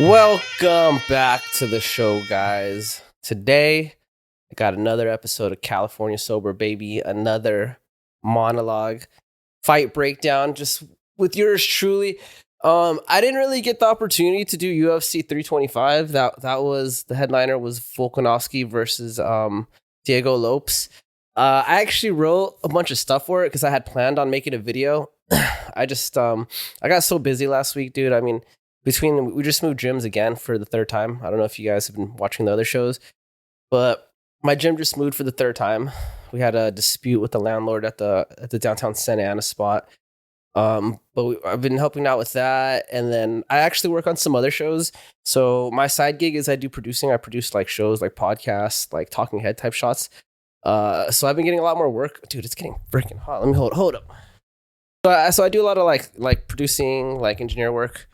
Welcome back to the show, guys. Today, I got another episode of California Sober Baby, another monologue, fight breakdown, just with yours truly. I didn't really get the opportunity to do UFC 325. That was the headliner was Volkanovski versus Diego Lopes. I actually wrote a bunch of stuff for it because I had planned on making a video. I got so busy last week, dude. I mean, we just moved gyms again for the third time. I don't know if you guys have been watching the other shows, but my gym just moved for the third time. We had a dispute with the landlord at the downtown Santa Ana spot. I've been helping out with that, and then I actually work on some other shows. So my side gig is I do producing. I produce like shows, like podcasts, like talking head type shots. So I've been getting a lot more work, dude. It's getting freaking hot. Let me hold up. So I do a lot of like producing, like engineer work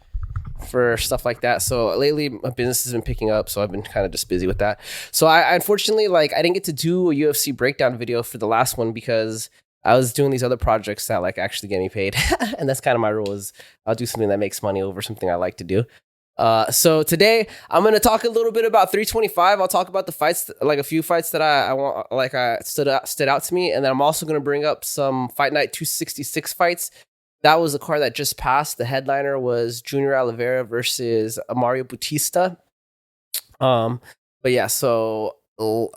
for stuff like that. So lately my business has been picking up, so I've been kind of just busy with that. So I unfortunately, like, I didn't get to do a UFC breakdown video for the last one because I was doing these other projects that like actually get me paid. And that's kind of my rule, is I'll do something that makes money over something I like to do. So today I'm going to talk a little bit about 325. I'll talk about the fights, like a few fights that I want, like I stood out to me. And then I'm also going to bring up some Fight Night 266 fights. That was a card that just passed. The headliner was Junior Oliveira versus Mario Bautista. But yeah, so before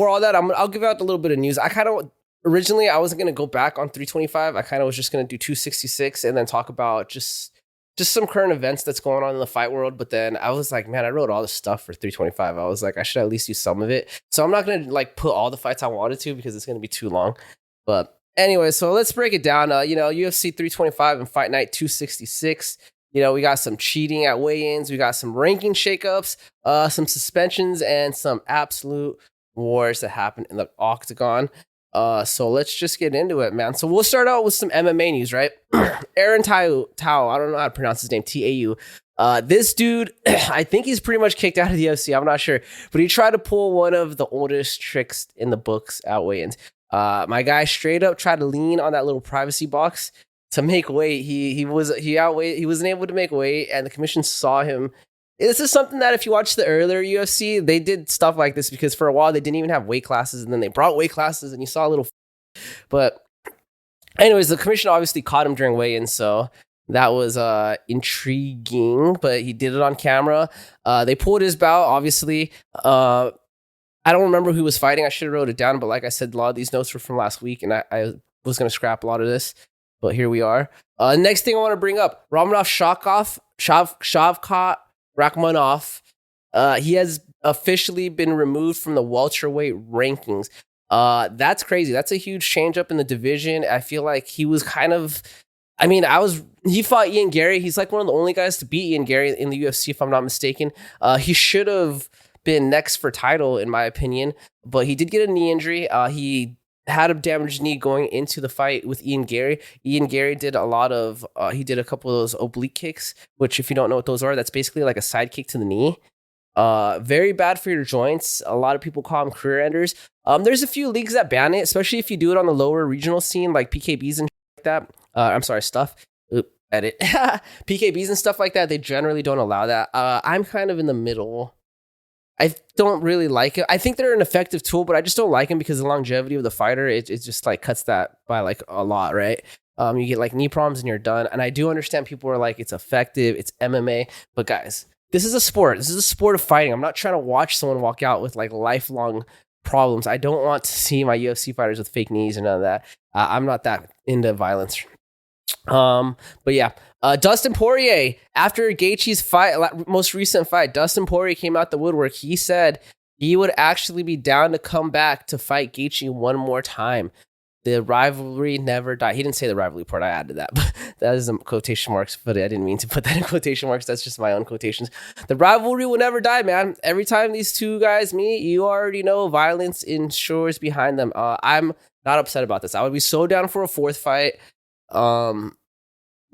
all that, I'll give out a little bit of news. Originally I wasn't gonna go back on 325. I kind of was just gonna do 266 and then talk about just some current events that's going on in the fight world. But then I was like, man, I wrote all this stuff for 325. I was like, I should at least use some of it. So I'm not gonna like put all the fights I wanted to because it's gonna be too long. But anyway, so let's break it down. UFC 325 and Fight Night 266. We got some cheating at weigh-ins. We got some ranking shakeups, some suspensions, and some absolute wars that happened in the octagon. So let's just get into it, man. So we'll start out with some MMA news, right? Aaron Tau, I don't know how to pronounce his name, Tau. This dude, I think he's pretty much kicked out of the UFC. I'm not sure. But he tried to pull one of the oldest tricks in the books at weigh-ins. My guy straight up tried to lean on that little privacy box to make weight. He wasn't able to make weight, and the commission saw him. This is something that if you watch the earlier UFC, they did stuff like this because for a while they didn't even have weight classes, and then they brought weight classes, and you saw a little. But anyways, the commission obviously caught him during weigh-in, so that was intriguing. But he did it on camera. They pulled his bout, obviously. I don't remember who was fighting. I should have wrote it down, but like I said, a lot of these notes were from last week, and I was going to scrap a lot of this, but here we are. Next thing I want to bring up, Romanov Shavkat Rakhmonov. He has officially been removed from the welterweight rankings. That's crazy. That's a huge change up in the division. I feel like he was he fought Ian Gary. He's like one of the only guys to beat Ian Gary in the UFC, if I'm not mistaken. He should have been next for title, in my opinion, but he did get a knee injury. He had a damaged knee going into the fight with Ian Gary. Ian Gary did he did a couple of those oblique kicks, which if you don't know what those are, that's basically like a side kick to the knee. Very bad for your joints. A lot of people call them career enders. There's a few leagues that ban it, especially if you do it on the lower regional scene, like PKBs and like that. Stuff. Edit. PKBs and stuff like that, they generally don't allow that. I'm kind of in the middle. I don't really like it. I think they're an effective tool, but I just don't like them because the longevity of the fighter, it just like cuts that by like a lot, right? You get like knee problems and you're done. And I do understand people are like, it's effective, it's MMA, but guys, this is a sport. This is a sport of fighting. I'm not trying to watch someone walk out with like lifelong problems. I don't want to see my UFC fighters with fake knees and none of that. I'm not that into violence. But yeah, Dustin Poirier, after Gaethje's fight, most recent fight, Dustin Poirier came out the woodwork. He said he would actually be down to come back to fight Gaethje one more time. The rivalry never died. He didn't say the rivalry part. I added that, but that is in quotation marks, but I didn't mean to put that in quotation marks. That's just my own quotations. The rivalry will never die, man. Every time these two guys meet, you already know violence ensures behind them. I'm not upset about this. I would be so down for a fourth fight.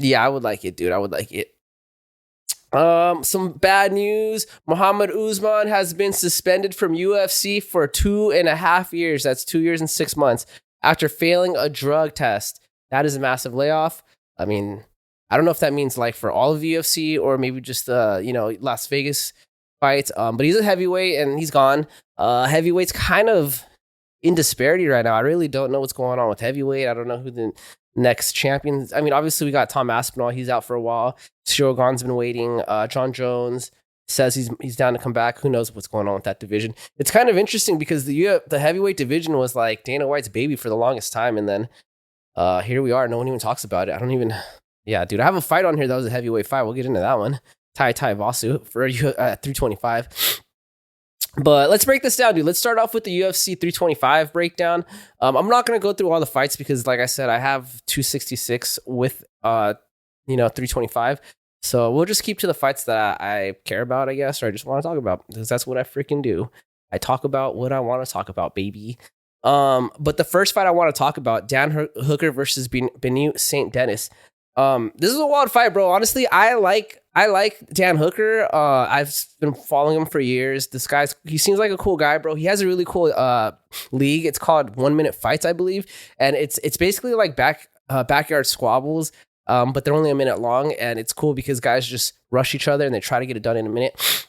Yeah, I would like it, dude. I would like it. Some bad news. Muhammad Usman has been suspended from UFC for 2.5 years. That's 2 years and 6 months after failing a drug test. That is a massive layoff. I mean, I don't know if that means like for all of the UFC or maybe just the Las Vegas fights. But he's a heavyweight and he's gone. Heavyweight's kind of in disparity right now. I really don't know what's going on with heavyweight. I don't know who the next champion. I mean, obviously we got Tom Aspinall. He's out for a while. Shogun's been waiting. John Jones says he's down to come back. Who knows what's going on with that division? It's kind of interesting because the heavyweight division was like Dana White's baby for the longest time, and then here we are. No one even talks about it. I don't even. Yeah, dude, I have a fight on here that was a heavyweight fight. We'll get into that one. Tai Vasu for 325. But let's break this down, dude. Let's start off with the UFC 325 breakdown. I'm not going to go through all the fights because, like I said, I have 266 with 325. So we'll just keep to the fights that I care about, I guess, or I just want to talk about, because that's what I freaking do. I talk about what I want to talk about, baby. But the first fight I want to talk about, Dan Hooker versus Benoit Saint Denis. This is a wild fight, bro. Honestly, I like Dan Hooker. I've been following him for years. He seems like a cool guy, bro. He has a really cool league. It's called 1 Minute Fights, I believe, and it's basically like backyard squabbles. But they're only a minute long, and it's cool because guys just rush each other and they try to get it done in a minute.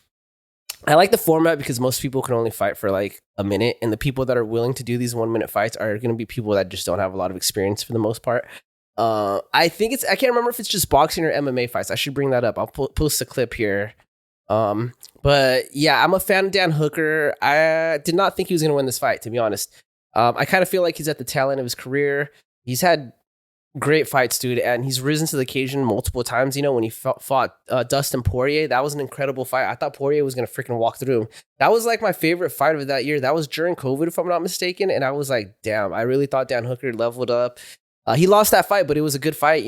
I like the format because most people can only fight for like a minute, and the people that are willing to do these 1 minute fights are going to be people that just don't have a lot of experience for the most part. I can't remember if it's just boxing or MMA fights. I should bring that up. I'll post a clip here. But yeah, I'm a fan of Dan Hooker. I did not think he was going to win this fight, to be honest. I kind of feel like he's at the tail end of his career. He's had great fights, dude, and he's risen to the occasion multiple times. When he fought Dustin Poirier, that was an incredible fight. I thought Poirier was going to freaking walk through him. That was like my favorite fight of that year. That was during COVID, if I'm not mistaken, and I was like, damn, I really thought Dan Hooker leveled up. He lost that fight, but it was a good fight,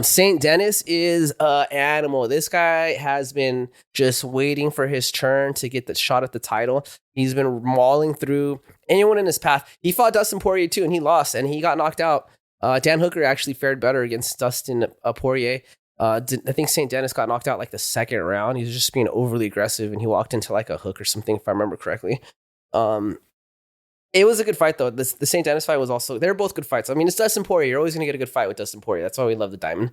Saint Denis is an animal. This guy has been just waiting for his turn to get the shot at the title. He's been mauling through anyone in his path. He fought Dustin Poirier too, and he lost, and he got knocked out. Dan Hooker actually fared better against Dustin Poirier. I think Saint Denis got knocked out like the second round. He was just being overly aggressive, and he walked into like a hook or something, if I remember correctly. It was a good fight, though. The Saint Denis fight was also... They're both good fights. I mean, it's Dustin Poirier. You're always going to get a good fight with Dustin Poirier. That's why we love the Diamond.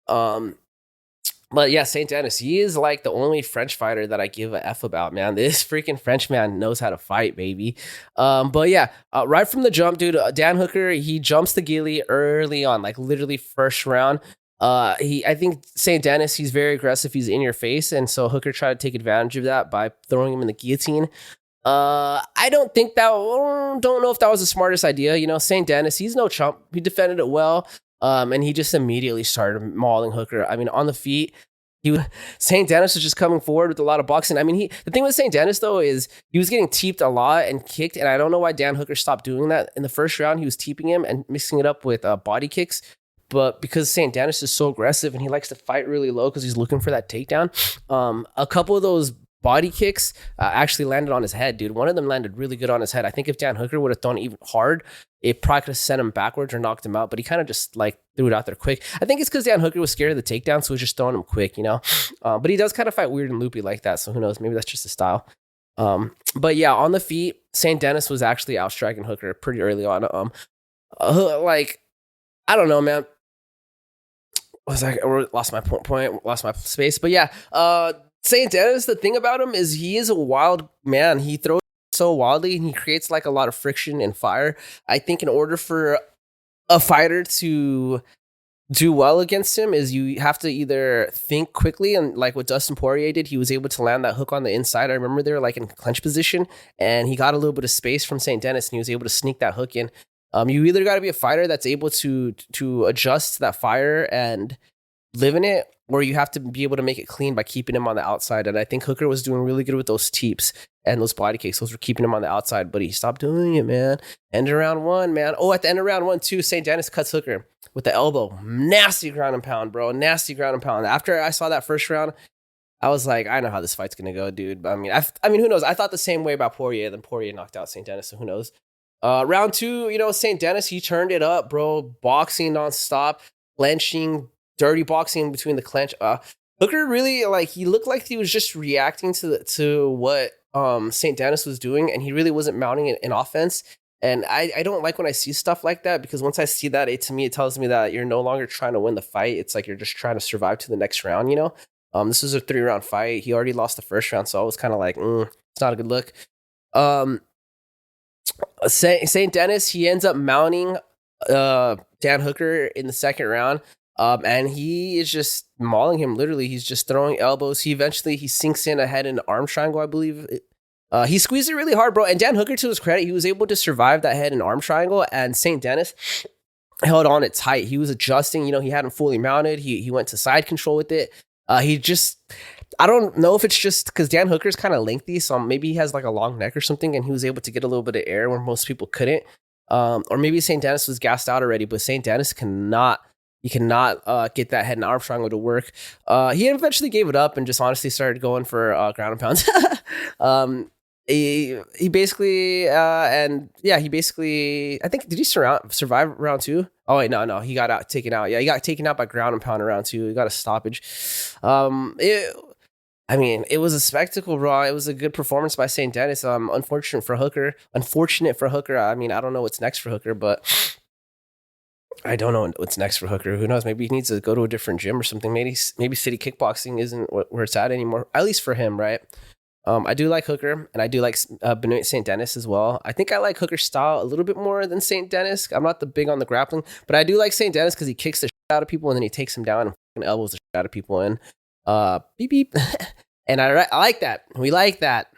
But yeah, Saint Denis, he is like the only French fighter that I give a F about, man. This freaking French man knows how to fight, baby. But yeah, right from the jump, dude, Dan Hooker, he jumps the ghillie early on, like literally first round. I think Saint Denis, he's very aggressive. He's in your face. And so Hooker tried to take advantage of that by throwing him in the guillotine. I don't know if that was the smartest idea. Saint Denis, he's no chump. He defended it well. And he just immediately started mauling Hooker. I mean, on the feet, Saint Denis was just coming forward with a lot of boxing. I mean, the thing with Saint Denis though is he was getting teeped a lot and kicked, and I don't know why Dan Hooker stopped doing that. In the first round, he was teeping him and mixing it up with body kicks. But because Saint Denis is so aggressive and he likes to fight really low because he's looking for that takedown, a couple of those body kicks actually landed on his head, dude. One of them landed really good on his head. I think if Dan Hooker would have thrown it even hard, it probably could have sent him backwards or knocked him out, but he kind of just like threw it out there quick. I think it's because Dan Hooker was scared of the takedown, so he was just throwing him quick, But he does kind of fight weird and loopy like that, so who knows? Maybe that's just his style. But yeah, on the feet, Saint Denis was actually outstriking Hooker pretty early on. Like, I don't know, man. Lost my point, lost my space. But yeah, Saint Denis, the thing about him is he is a wild man. He throws so wildly and he creates like a lot of friction and fire. I think in order for a fighter to do well against him is you have to either think quickly, and like what Dustin Poirier did, he was able to land that hook on the inside. I remember they were like in clinch position and he got a little bit of space from Saint Denis and he was able to sneak that hook in. You either got to be a fighter that's able to adjust that fire and live in it, or you have to be able to make it clean by keeping him on the outside. And I think Hooker was doing really good with those teeps and those body kicks. Those were keeping him on the outside, but he stopped doing it, man. End of round one, man. Oh, at the end of round one, too, Saint Denis cuts Hooker with the elbow. Nasty ground and pound, bro. Nasty ground and pound. After I saw that first round, I was like, I know how this fight's going to go, dude. I mean, who knows? I thought the same way about Poirier. Then Poirier knocked out Saint Denis, so who knows? Round two, Saint Denis, he turned it up, bro. Boxing nonstop, clenching, dirty boxing between the clench. Hooker really, he looked like he was just reacting to what Saint Denis was doing, and he really wasn't mounting it in offense. And I don't like when I see stuff like that, because once I see that, to me, it tells me that you're no longer trying to win the fight. It's like you're just trying to survive to the next round, you know? This is a 3-round fight. He already lost the first round, so I was kind of like, it's not a good look. St. Dennis, he ends up mounting Dan Hooker in the second round. And he is just mauling him. Literally, he's just throwing elbows. He sinks in a head and arm triangle, I believe. He squeezed it really hard, bro. And Dan Hooker, to his credit, he was able to survive that head and arm triangle. And St. Dennis held on it tight. He was adjusting. He hadn't fully mounted. He went to side control with it. I don't know if it's just because Dan Hooker's kind of lengthy, so maybe he has like a long neck or something, and he was able to get a little bit of air where most people couldn't. Or maybe St. Dennis was gassed out already, but St. Dennis cannot get that head and arm triangle to work. He eventually gave it up and just honestly started going for ground and pounds. He basically I think, did he survive round 2? Oh wait, no, he got taken out. Yeah, he got taken out by ground and pound in round 2. He got a stoppage. It was a spectacle, bro. It was a good performance by St. Dennis. Unfortunate for Hooker. I mean, I don't know what's next for Hooker, but I don't know what's next for Hooker. Who knows? Maybe he needs to go to a different gym or something. Maybe City Kickboxing isn't where it's at anymore, at least for him, right? I do like Hooker, and I do like Benoit St. Dennis as well. I think I like Hooker's style a little bit more than St. Dennis. I'm not the big on the grappling, but I do like St. Dennis because he kicks the shit out of people and then he takes them down and elbows the shit out of people in. Beep beep. And I like that. We like that.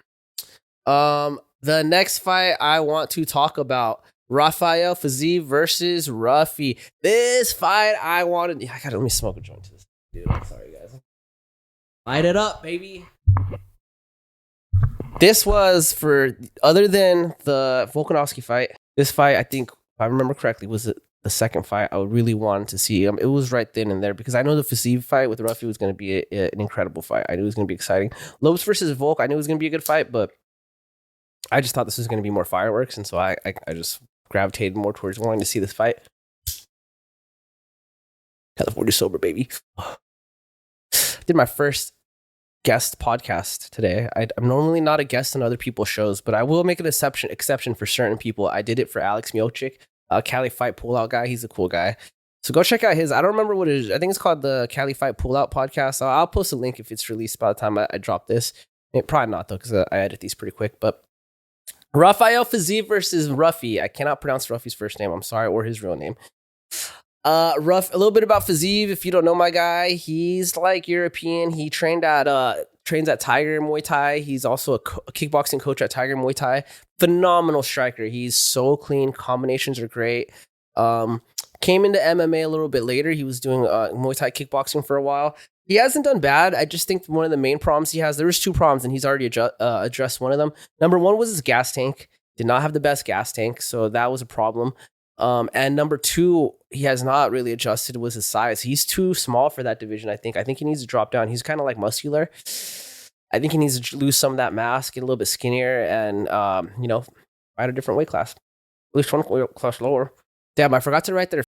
The next fight I want to talk about, Rafael Fiziev versus Ruffy. This fight let me smoke a joint to this, dude. I'm sorry, guys. Light it up, baby. This was other than the Volkanovski fight, this fight, I think, if I remember correctly, was the second fight I really wanted to see. It was right then and there, because I know the Fiziev fight with Ruffy was going to be an incredible fight. I knew it was going to be exciting. Lopes versus Volk, I knew it was going to be a good fight, but I just thought this was going to be more fireworks, and so I just gravitated more towards wanting to see this fight. California sober, baby. Did my first guest podcast today. I'm normally not a guest on other people's shows, but I will make an exception for certain people. I did it for Alex Miocic, Cali Fight Pullout guy. He's a cool guy. So go check out his. I don't remember what it is. I think it's called the Cali Fight Pullout podcast. I'll post a link if it's released by the time I drop this. Probably not, though, because I edit these pretty quick. But Rafael Fiziev versus Ruffy. I cannot pronounce Ruffy's first name. I'm sorry, or his real name. A little bit about Fiziev. If you don't know my guy, he's like European. He trains at Tiger Muay Thai. He's also a kickboxing coach at Tiger Muay Thai. Phenomenal striker. He's so clean. Combinations are great. Came into MMA a little bit later. He was doing Muay Thai kickboxing for a while. He hasn't done bad. I just think one of the main problems he has, there was 2 problems, and he's already addressed one of them. Number 1 was his gas tank. Did not have the best gas tank, so that was a problem. And number 2, he has not really adjusted, was his size. He's too small for that division, I think. I think he needs to drop down. He's kind of like muscular. I think he needs to lose some of that mass, get a little bit skinnier, and, fight a different weight class. At least one weight class lower. Damn, I forgot to write their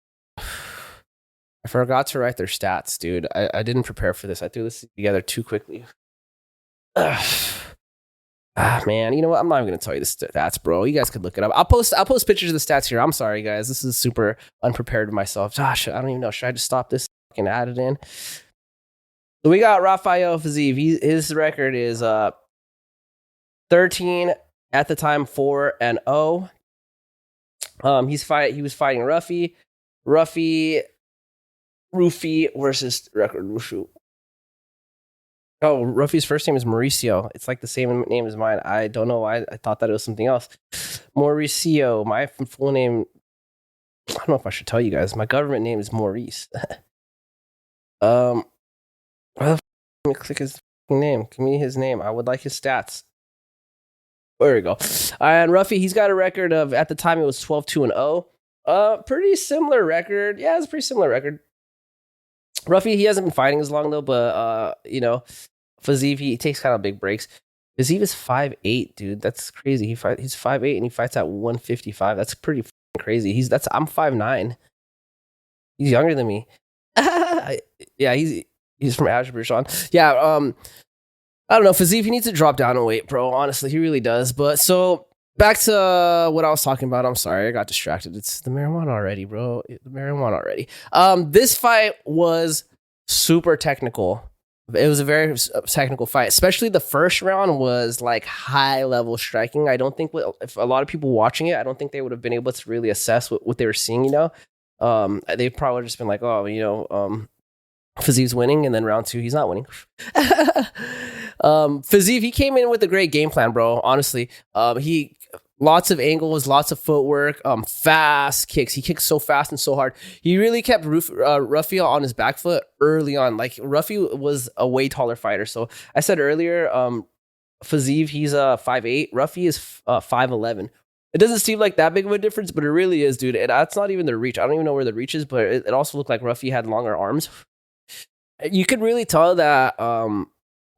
stats, dude. I didn't prepare for this. I threw this together too quickly. Man, you know what? I'm not even going to tell you the stats, bro. You guys could look it up. I'll post pictures of the stats here. I'm sorry, guys. This is super unprepared of myself. Gosh, I don't even know. Should I just stop this and add it in? So we got Rafael Fiziev. His record is 13 at the time, 4-0. He was fighting Ruffy versus record Rushu. Oh, Ruffy's first name is Mauricio. It's like the same name as mine. I don't know why I thought that it was something else. Mauricio. My full name, I don't know if I should tell you guys. My government name is Maurice. Let me click his name. Give me his name. I would like his stats. There we go. And Ruffy, he's got a record of, at the time, it was 12-2-0. Pretty similar record. Yeah, it's a pretty similar record. Ruffy, he hasn't been fighting as long, though, but, Fiziev, he takes kind of big breaks. Fiziev is 5'8", dude. That's crazy. He's 5'8", and he fights at 155. That's pretty crazy. I'm 5'9". He's younger than me. Yeah, he's from Azerbaijan. Yeah, I don't know. Fiziev, he needs to drop down in weight, bro. Honestly, he really does. But so back to what I was talking about. I'm sorry, I got distracted. It's the marijuana already, bro. The marijuana already. This fight was super technical. It was a very technical fight, especially the first round was like high level striking. I don't think if a lot of people watching it, I don't think they would have been able to really assess what they were seeing. They probably just been like, oh, Fiziv's winning, and then round two, he's not winning. Fiziv, he came in with a great game plan, bro. Honestly, he lots of angles, lots of footwork, fast kicks. He kicks so fast and so hard. He really kept Rafi on his back foot early on. Like Rafi was a way taller fighter. So I said earlier, Fiziv, he's 5'8". Rafi is 5'11". It doesn't seem like that big of a difference, but it really is, dude. And that's not even the reach. I don't even know where the reach is, but it also looked like Rafi had longer arms. You could really tell that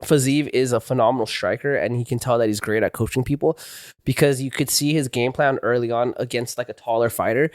Fiziv is a phenomenal striker, and he can tell that he's great at coaching people because you could see his game plan early on against like a taller fighter.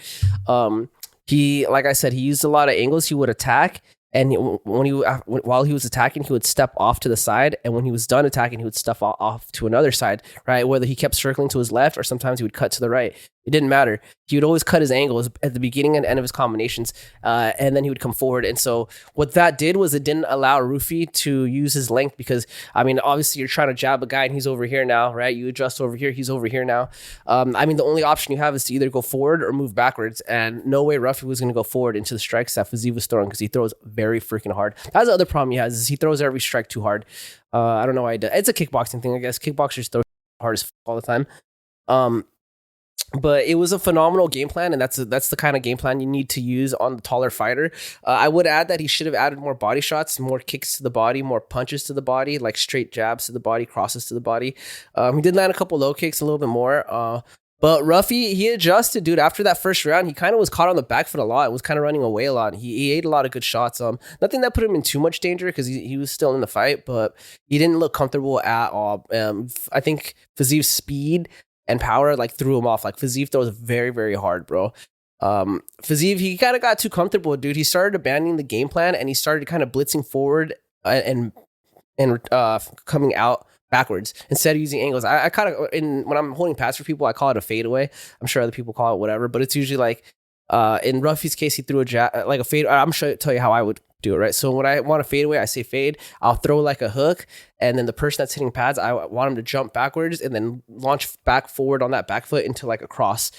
He, like I said, he used a lot of angles. He would attack, and while he was attacking, he would step off to the side, and when he was done attacking, he would step off to another side, right? Whether he kept circling to his left or sometimes he would cut to the right. It didn't matter. He would always cut his angles at the beginning and end of his combinations, and then he would come forward. And so what that did was it didn't allow Rufi to use his length because, I mean, obviously you're trying to jab a guy and he's over here now, right? You adjust over here, he's over here now. I mean, the only option you have is to either go forward or move backwards, and no way Rufi was going to go forward into the strikes that Fiziv was throwing because he throws very freaking hard. That's the other problem he has is he throws every strike too hard. I don't know why he does. It's a kickboxing thing, I guess. Kickboxers throw hard as all the time. But it was a phenomenal game plan, and that's the kind of game plan you need to use on the taller fighter. I would add that he should have added more body shots, more kicks to the body, more punches to the body, like straight jabs to the body, crosses to the body. He did land a couple low kicks, a little bit more. But Rufi, he adjusted, dude. After that first round, he kind of was caught on the back foot a lot and was kind of running away a lot. He ate a lot of good shots. Nothing that put him in too much danger because he was still in the fight, but he didn't look comfortable at all. I think Fiziv's speed and power like threw him off. Like Fiziv throws very, very hard, bro. Fiziv, he kind of got too comfortable, dude. He started abandoning the game plan and he started kind of blitzing forward and coming out backwards instead of using angles. I kind of, when I'm holding pads for people, I call it a fadeaway. I'm sure other people call it whatever, but it's usually like in Ruffy's case, he threw a jab, like a fade. I'm sure I'll tell you how I would do it, right? So when I want to fade away, I say fade. I'll throw like a hook, and then the person that's hitting pads, I want him to jump backwards and then launch back forward on that back foot into like a cross.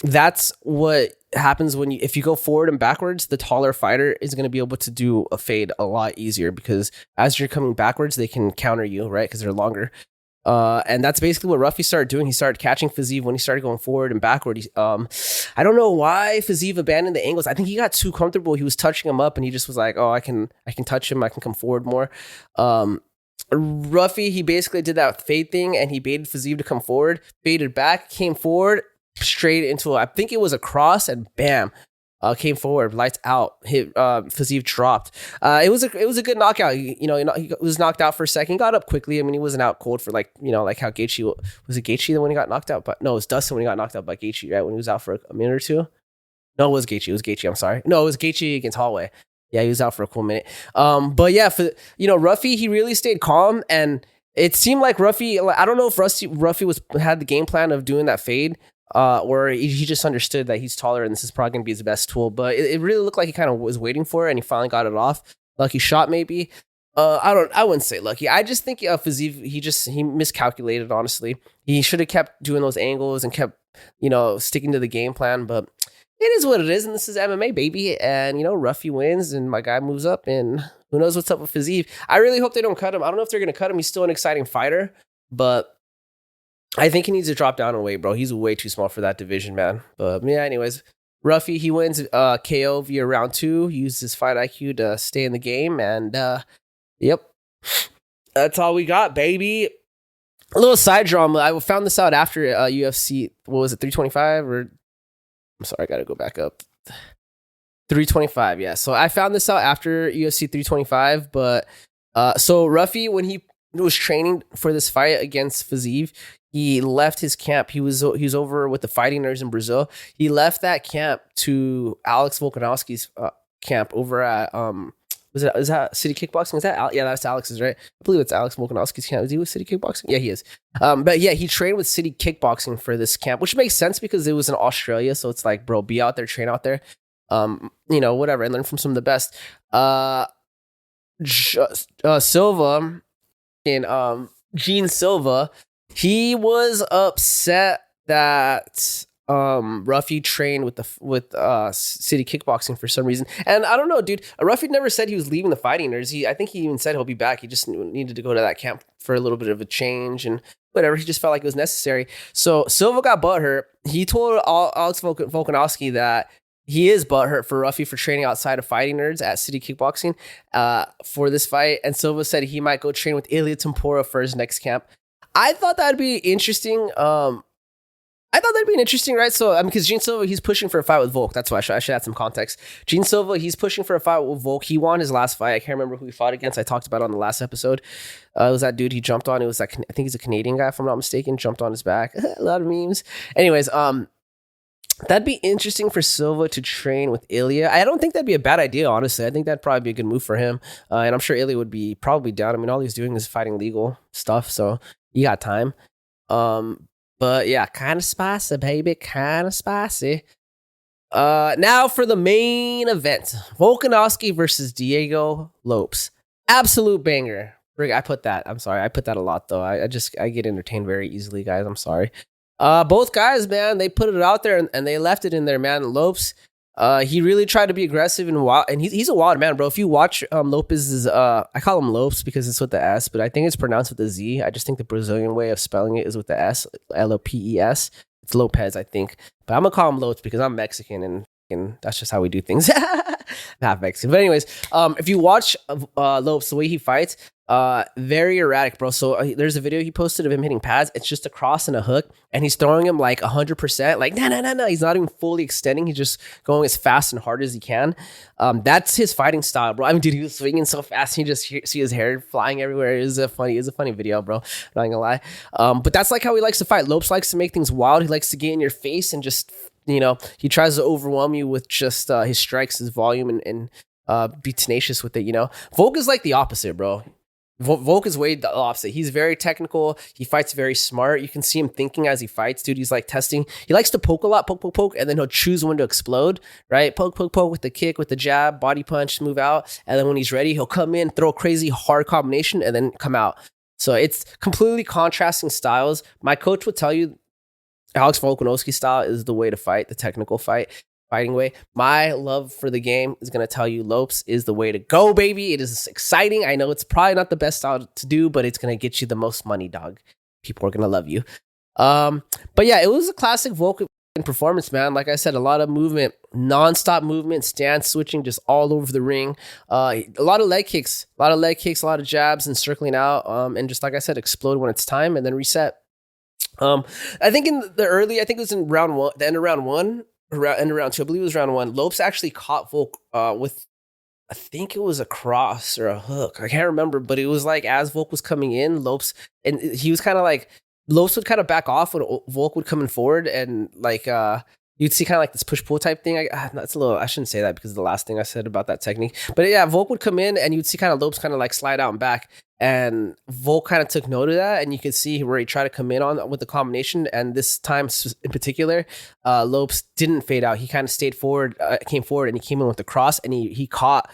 That's what happens if you go forward and backwards. The taller fighter is going to be able to do a fade a lot easier because as you're coming backwards, they can counter you, right? Because they're longer. And that's basically what Ruffy started doing. He started catching Fiziv when he started going forward and backward. I don't know why Fiziv abandoned the angles. I think he got too comfortable. He was touching him up and he just was like, oh, I can touch him. I can come forward more. Ruffy, he basically did that fade thing and he baited Fiziv to come forward, faded back, came forward, straight into, I think it was a cross, and bam. Came forward, lights out, hit Fiziv dropped. It was a good knockout. He was knocked out for a second, got up quickly. I mean, he wasn't out cold for like how Gaethje was. It Gaethje when he got knocked out? But no, it was Dustin when he got knocked out by Gaethje, right? When he was out for a minute or two. No, it was Gaethje. It was Gaethje. I'm sorry. No, it was Gaethje against Holloway. Yeah, he was out for a cool minute. But yeah, Ruffy, he really stayed calm, and it seemed like Ruffy. I don't know if Ruffy had the game plan of doing that fade. Or he just understood that he's taller and this is probably going to be his best tool. But it really looked like he kind of was waiting for it and he finally got it off. Lucky shot, maybe. I wouldn't say lucky. I just think Fiziv, he miscalculated, honestly. He should have kept doing those angles and kept, sticking to the game plan. But it is what it is. And this is MMA, baby. And, Ruffy wins and my guy moves up. And who knows what's up with Fiziv. I really hope they don't cut him. I don't know if they're going to cut him. He's still an exciting fighter. But I think he needs to drop down in weight, bro. He's way too small for that division, man. But yeah, anyways, Ruffy, he wins KO via round 2. He used his fight IQ to stay in the game. And yep, that's all we got, baby. A little side drama. I found this out after UFC, what was it, 325? Or I'm sorry, I got to go back up. 325, yeah. So I found this out after UFC 325. But so Ruffy, when he was training for this fight against Fiziv, he left his camp. He was over with the fighting nerds in Brazil. He left that camp to Alex Volkanovski's camp over at is that City Kickboxing? Is that yeah, that's Alex's, right? I believe it's Alex Volkanovski's camp. Is he with City Kickboxing? Yeah, he is. But yeah, he trained with City Kickboxing for this camp, which makes sense because it was in Australia. So it's like, bro, be out there, train out there. Whatever, and learn from some of the best. Silva and Gene Silva, he was upset that Ruffy trained with City Kickboxing for some reason, and I don't know, dude. Ruffy never said he was leaving the fighting nerds. I think he even said he'll be back. He just needed to go to that camp for a little bit of a change and whatever. He just felt like it was necessary. So Silva got butthurt. He told Alex Volkanovski that he is butthurt for Ruffy for training outside of fighting nerds at City Kickboxing for this fight. And Silva said he might go train with Ilya Tempora for his next camp. I thought that'd be interesting. Right? So, because Gene Silva, he's pushing for a fight with Volk. That's why I should add some context. Gene Silva, he's pushing for a fight with Volk. He won his last fight. I can't remember who he fought against. I talked about it on the last episode. It was that dude he jumped on. It was like, I think he's a Canadian guy, if I'm not mistaken, jumped on his back. A lot of memes. Anyways, that'd be interesting for Silva to train with Ilya. I don't think that'd be a bad idea, honestly. I think that'd probably be a good move for him. And I'm sure Ilya would be probably down. I mean, all he's doing is fighting legal stuff, so you got time. But yeah, kind of spicy, baby. Kind of spicy. Now for the main event. Volkanovski versus Diego Lopes. Absolute banger. I put that. I'm sorry. I put that a lot, though. I get entertained very easily, guys. I'm sorry. Both guys, man, they put it out there and they left it in there, man. Lopes, he really tried to be aggressive and wild, and he's a wild man, bro. If you watch Lopez's, I call him Lopes because it's with the S, but I think it's pronounced with the Z. I just think the Brazilian way of spelling it is with the S, Lopes. It's Lopez, I think, but I'm gonna call him Lopes because I'm Mexican and that's just how we do things. Not Mexican, but anyways, if you watch Lopes, the way he fights, very erratic, bro. So there's a video he posted of him hitting pads. It's just a cross and a hook, and he's throwing him like 100%. Like no. He's not even fully extending. He's just going as fast and hard as he can. That's his fighting style, bro. I mean, dude, he was swinging so fast. You just see his hair flying everywhere. It was a funny video, bro. Not gonna lie. But that's like how he likes to fight. Lopes likes to make things wild. He likes to get in your face and just, he tries to overwhelm you with just his strikes, his volume, and be tenacious with it. Volk is like the opposite, bro. Volk is way the opposite. He's very technical. He fights very smart. You can see him thinking as he fights, dude. He's like testing. He likes to poke a lot, poke, and then he'll choose when to explode, right? Poke with the kick, with the jab, body punch, move out. And then when he's ready, he'll come in, throw a crazy hard combination, and then come out. So it's completely contrasting styles. My coach would tell you Alex Volkanovski style is the way to fight, the technical fighting way. My love for the game is going to tell you Lopes is the way to go, baby. It is exciting. I know it's probably not the best style to do, but it's going to get you the most money, dog. People are going to love you. But yeah, it was a classic Volk performance, man. Like I said, a lot of movement, non-stop movement, stance switching just all over the ring. A lot of leg kicks, a lot of jabs and circling out. And just like I said, explode when it's time and then reset. I think I think it was in round one, the end of round one, end of round two, I believe it was round one. Lopes actually caught Volk with, I think it was a cross or a hook. I can't remember, but it was like as Volk was coming in, Lopes, and he was kind of like, Lopes would kind of back off when Volk would come in forward, and like you'd see kind of like this push-pull type thing. That's a little, I shouldn't say that because of the last thing I said about that technique. But yeah, Volk would come in and you'd see kind of Lopes kind of like slide out and back. And Volk kind of took note of that. And you could see where he tried to come in on with the combination. And this time in particular, Lopes didn't fade out. He kind of stayed forward, came forward, and he came in with the cross. And he caught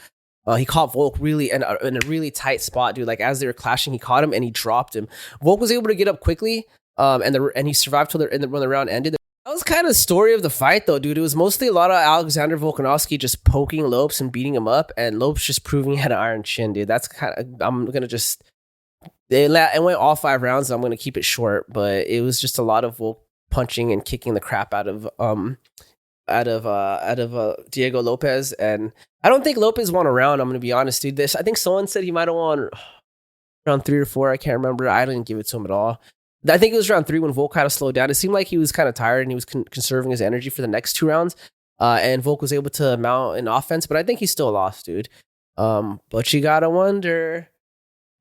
Volk really in a really tight spot, dude. Like as they were clashing, he caught him and he dropped him. Volk was able to get up quickly. And he survived till when the round ended. That was kind of the story of the fight, though, dude. It was mostly a lot of Alexander Volkanovski just poking Lopes and beating him up, and Lopes just proving he had an iron chin, dude. That's kind of, I'm gonna just, it went all 5 rounds. And I'm gonna keep it short, but it was just a lot of Volk punching and kicking the crap out of Diego Lopez, and I don't think Lopez won a round. I'm gonna be honest, dude. I think someone said he might have won round 3 or 4. I can't remember. I didn't give it to him at all. I think it was round 3 when Volk kind of slowed down. It seemed like he was kind of tired and he was conserving his energy for the next 2 rounds. And Volk was able to mount an offense, but I think he still lost, dude. But you gotta wonder,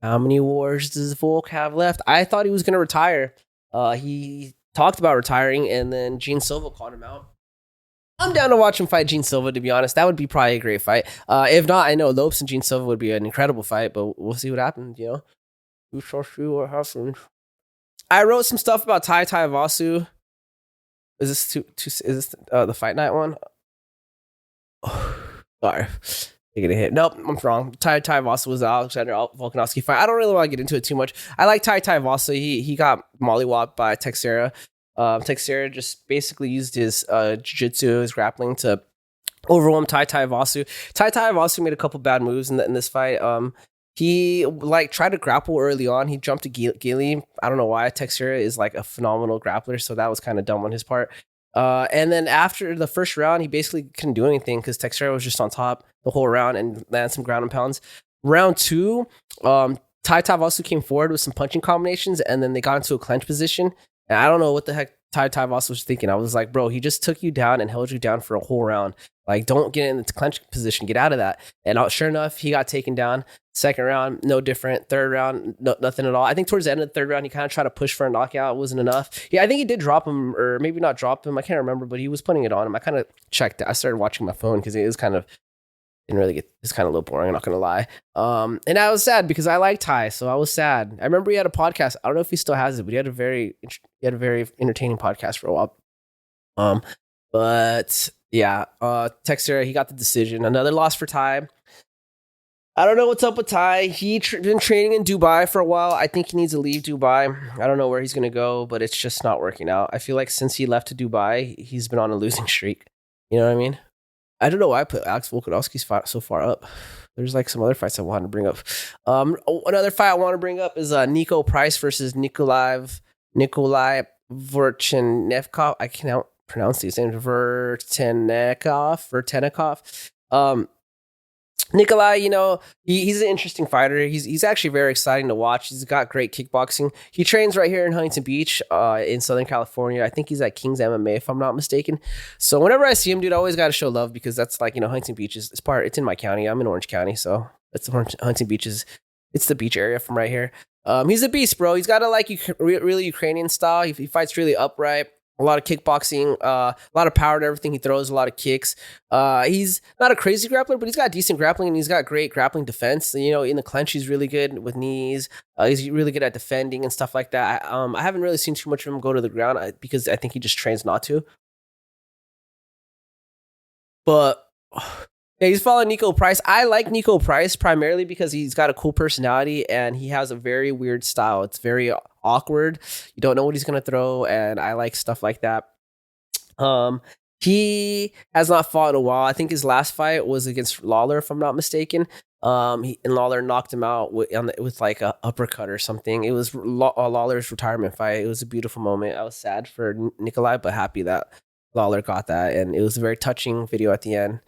how many wars does Volk have left? I thought he was gonna retire. He talked about retiring, and then Gene Silva called him out. I'm down to watch him fight Gene Silva, to be honest. That would be probably a great fight. If not, I know Lopes and Gene Silva would be an incredible fight, but we'll see what happens, you know? We shall see what happens. I wrote some stuff about Tai Vasu. Is this the fight night one? Oh, sorry. Taking a hit. Nope, I'm wrong. Tai Vasu was the Alexander Volkanovski fight. I don't really want to get into it too much. I like Tai Vasu. He got mollywopped by Teixeira. Teixeira just basically used his jiu-jitsu, his grappling to overwhelm Tai Vasu. Tai Vasu made a couple bad moves in this fight. He tried to grapple early on. He jumped to Gili. I don't know why. Teixeira is like a phenomenal grappler, so that was kind of dumb on his part. And then after the first round, he basically couldn't do anything because Teixeira was just on top the whole round and landed some ground and pounds. Round 2, Tai Vasu came forward with some punching combinations, and then they got into a clench position. And I don't know what the heck Tai Vasu was thinking. I was like, bro, he just took you down and held you down for a whole round. Like, don't get in the clench position. Get out of that. And sure enough, he got taken down. Second round, no different. Third round, nothing at all. I think towards the end of the third round, he kind of tried to push for a knockout. It wasn't enough. Yeah, I think he did drop him, or maybe not drop him. I can't remember, but he was putting it on him. I kind of checked it. I started watching my phone because it was kind of, didn't really get, it's kind of a little boring, I'm not going to lie. And I was sad because I like Tai, so I was sad. I remember he had a podcast. I don't know if he still has it, but he had a very entertaining podcast for a while. But yeah, Teixeira, he got the decision. Another loss for Tai. I don't know what's up with Tai. He's been training in Dubai for a while. I think he needs to leave Dubai. I don't know where he's going to go, but it's just not working out. I feel like since he left to Dubai, he's been on a losing streak. You know what I mean? I don't know why I put Alex Volkanovski's fight so far up. There's like some other fights I wanted to bring up. Another fight I want to bring up is Nico Price versus Nikolai Vorchenevkov. I cannot pronounce these names. Vertennikov. Nikolai, you know, he's an interesting fighter. He's actually very exciting to watch. He's got great kickboxing. He trains right here in Huntington Beach, in Southern California. I think he's at King's MMA, if I'm not mistaken. So whenever I see him, dude, I always got to show love because that's like, you know, Huntington Beach it's in my county. I'm in Orange County, so that's Huntington Beach it's the beach area from right here. He's a beast, bro. He's got a really Ukrainian style. He fights really upright. A lot of kickboxing, a lot of power to everything he throws, a lot of kicks. He's not a crazy grappler, but he's got decent grappling and he's got great grappling defense. You know, in the clinch, he's really good with knees. He's really good at defending and stuff like that. I haven't really seen too much of him go to the ground because I think he just trains not to. But yeah, he's following Nico Price. I like Nico Price primarily because he's got a cool personality and he has a very weird style. It's very awkward. You don't know what he's going to throw, and I like stuff like that. He has not fought in a while. I think his last fight was against Lawler, if I'm not mistaken. And Lawler knocked him out with like a uppercut or something. It was Lawler's retirement fight. It was a beautiful moment. I was sad for Nikolai, but happy that Lawler got that, and it was a very touching video at the end.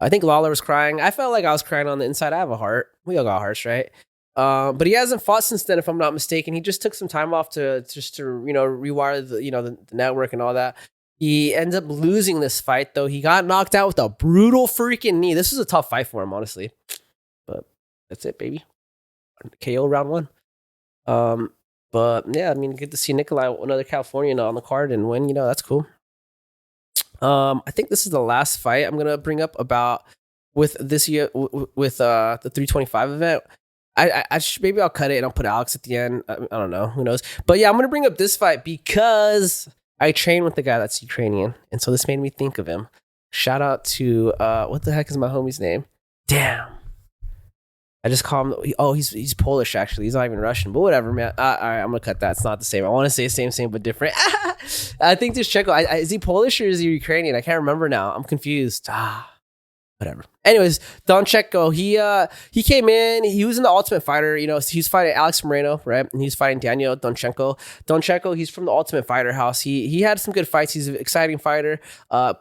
I think Lawler was crying. I felt like I was crying on the inside. I have a heart. We all got hearts, right? But he hasn't fought since then, if I'm not mistaken. He just took some time off to rewire the network and all that. He ends up losing this fight, though. He got knocked out with a brutal freaking knee. This was a tough fight for him, honestly. But that's it, baby. KO round 1. But yeah, I mean, good to see Nikolai, another Californian on the card and win. You know, that's cool. I think this is the last fight I'm gonna bring up about with this year with the 325 event. Maybe I'll cut it and I'll put Alex at the end. I don't know, who knows. But yeah, I'm gonna bring up this fight because I train with the guy that's Ukrainian, and so this made me think of him. Shout out to what the heck is my homie's name? Damn. I just call him. Oh, he's Polish actually. He's not even Russian, but whatever, man. All right, I'm gonna cut that. It's not the same. I want to say same, but different. I think this Checo. Is he Polish or is he Ukrainian? I can't remember now. I'm confused. Whatever. Anyways, Donchenko, he came in. He was in the Ultimate Fighter. You know, he's fighting Alex Moreno, right? And he's fighting Daniel Donchenko. Donchenko, he's from the Ultimate Fighter house. He had some good fights. He's an exciting fighter.